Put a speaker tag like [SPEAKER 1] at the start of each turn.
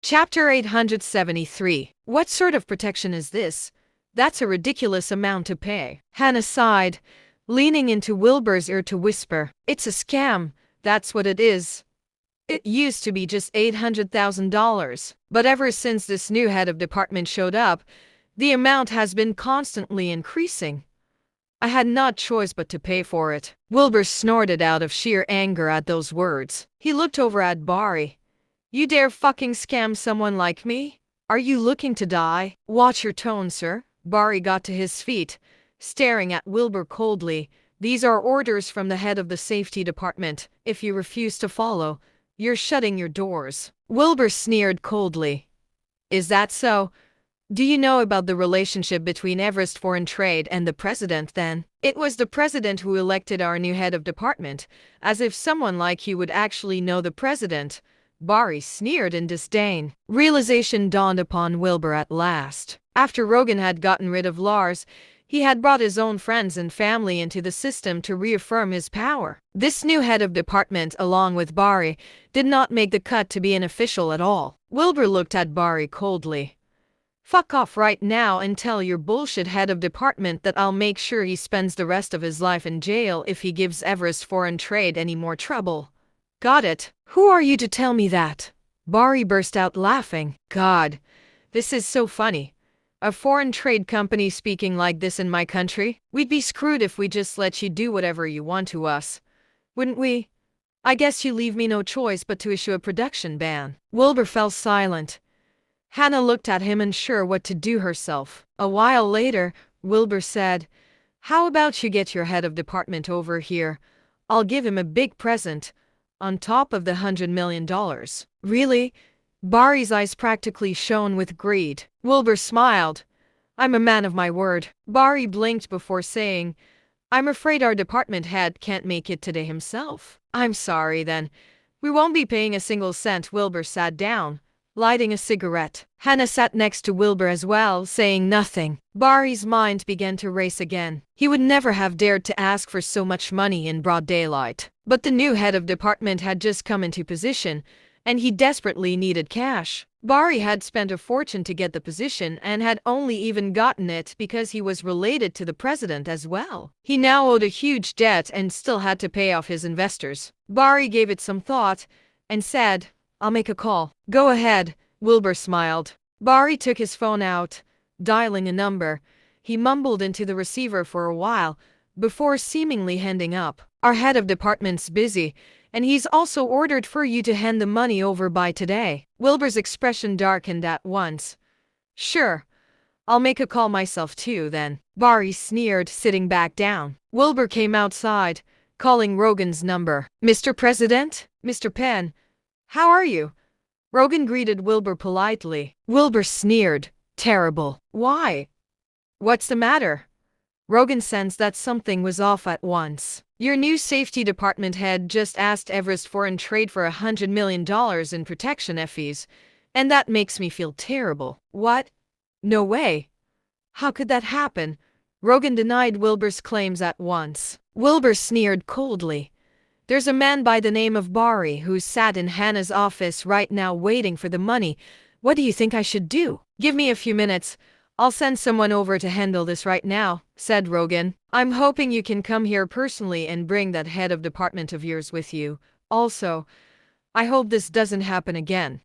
[SPEAKER 1] Chapter 873. What sort of protection is this? That's a ridiculous amount to pay. Hannah sighed, leaning into Wilbur's ear to whisper, "It's a scam, that's what it is. It used to be just $800,000, but ever since this new head of department showed up, the amount has been constantly increasing. I had no choice but to pay for it." Wilbur snorted out of sheer anger at those words. He looked over at Barry. "You dare fucking scam someone like me? Are you looking to die?" "Watch your tone, sir." Barry got to his feet, staring at Wilbur coldly. "These are orders from the head of the safety department. If you refuse to follow, you're shutting your doors." Wilbur sneered coldly. "Is that so? Do you know about the relationship between Everest Foreign Trade and the president then? It was the president who elected our new head of department, as if someone like you would actually know the president." Barry sneered in disdain. Realization dawned upon Wilbur at last. After Rogan had gotten rid of Lars, he had brought his own friends and family into the system to reaffirm his power. This new head of department, along with Barry, did not make the cut to be an official at all. Wilbur looked at Barry coldly. "Fuck off right now and tell your bullshit head of department that I'll make sure he spends the rest of his life in jail if he gives Everest Foreign Trade any more trouble. Got it?" "Who are you to tell me that?" Barry burst out laughing. "God, this is so funny. A foreign trade company speaking like this in my country? We'd be screwed if we just let you do whatever you want to us, wouldn't we? I guess you leave me no choice but to issue a production ban." Wilbur fell silent. Hannah looked at him unsure what to do herself. A while later, Wilbur said, "How about you get your head of department over here? I'll give him a big present, on top of the $100 million. "Really?" Barry's eyes practically shone with greed. Wilbur smiled. "I'm a man of my word." Barry blinked before saying, "I'm afraid our department head can't make it today himself." "I'm sorry then. We won't be paying a single cent." Wilbur sat down, lighting a cigarette. Hannah sat next to Wilbur as well, saying nothing. Barry's mind began to race again. He would never have dared to ask for so much money in broad daylight. But the new head of department had just come into position, and he desperately needed cash. Barry had spent a fortune to get the position and had only even gotten it because he was related to the president as well. He now owed a huge debt and still had to pay off his investors. Barry gave it some thought and said, "I'll make a call." "Go ahead." Wilbur smiled. Barry took his phone out, dialing a number. He mumbled into the receiver for a while before seemingly hanging up. "Our head of department's busy, and he's also ordered for you to hand the money over by today." Wilbur's expression darkened at once. "Sure. I'll make a call myself too then." Barry sneered, sitting back down. Wilbur came outside, calling Rogan's number. "Mr. President? Mr. Penn? How are you?" Rogan greeted Wilbur politely. Wilbur sneered. "Terrible." "Why? What's the matter?" Rogan sensed that something was off at once. "Your new safety department head just asked Everest Foreign Trade for $100 million in protection fees, and that makes me feel terrible." "What? No way. How could that happen?" Rogan denied Wilbur's claims at once. Wilbur sneered coldly. "There's a man by the name of Barry who's sat in Hannah's office right now waiting for the money. What do you think I should do?" "Give me a few minutes. I'll send someone over to handle this right now," said Rogan. "I'm hoping you can come here personally and bring that head of department of yours with you. Also, I hope this doesn't happen again."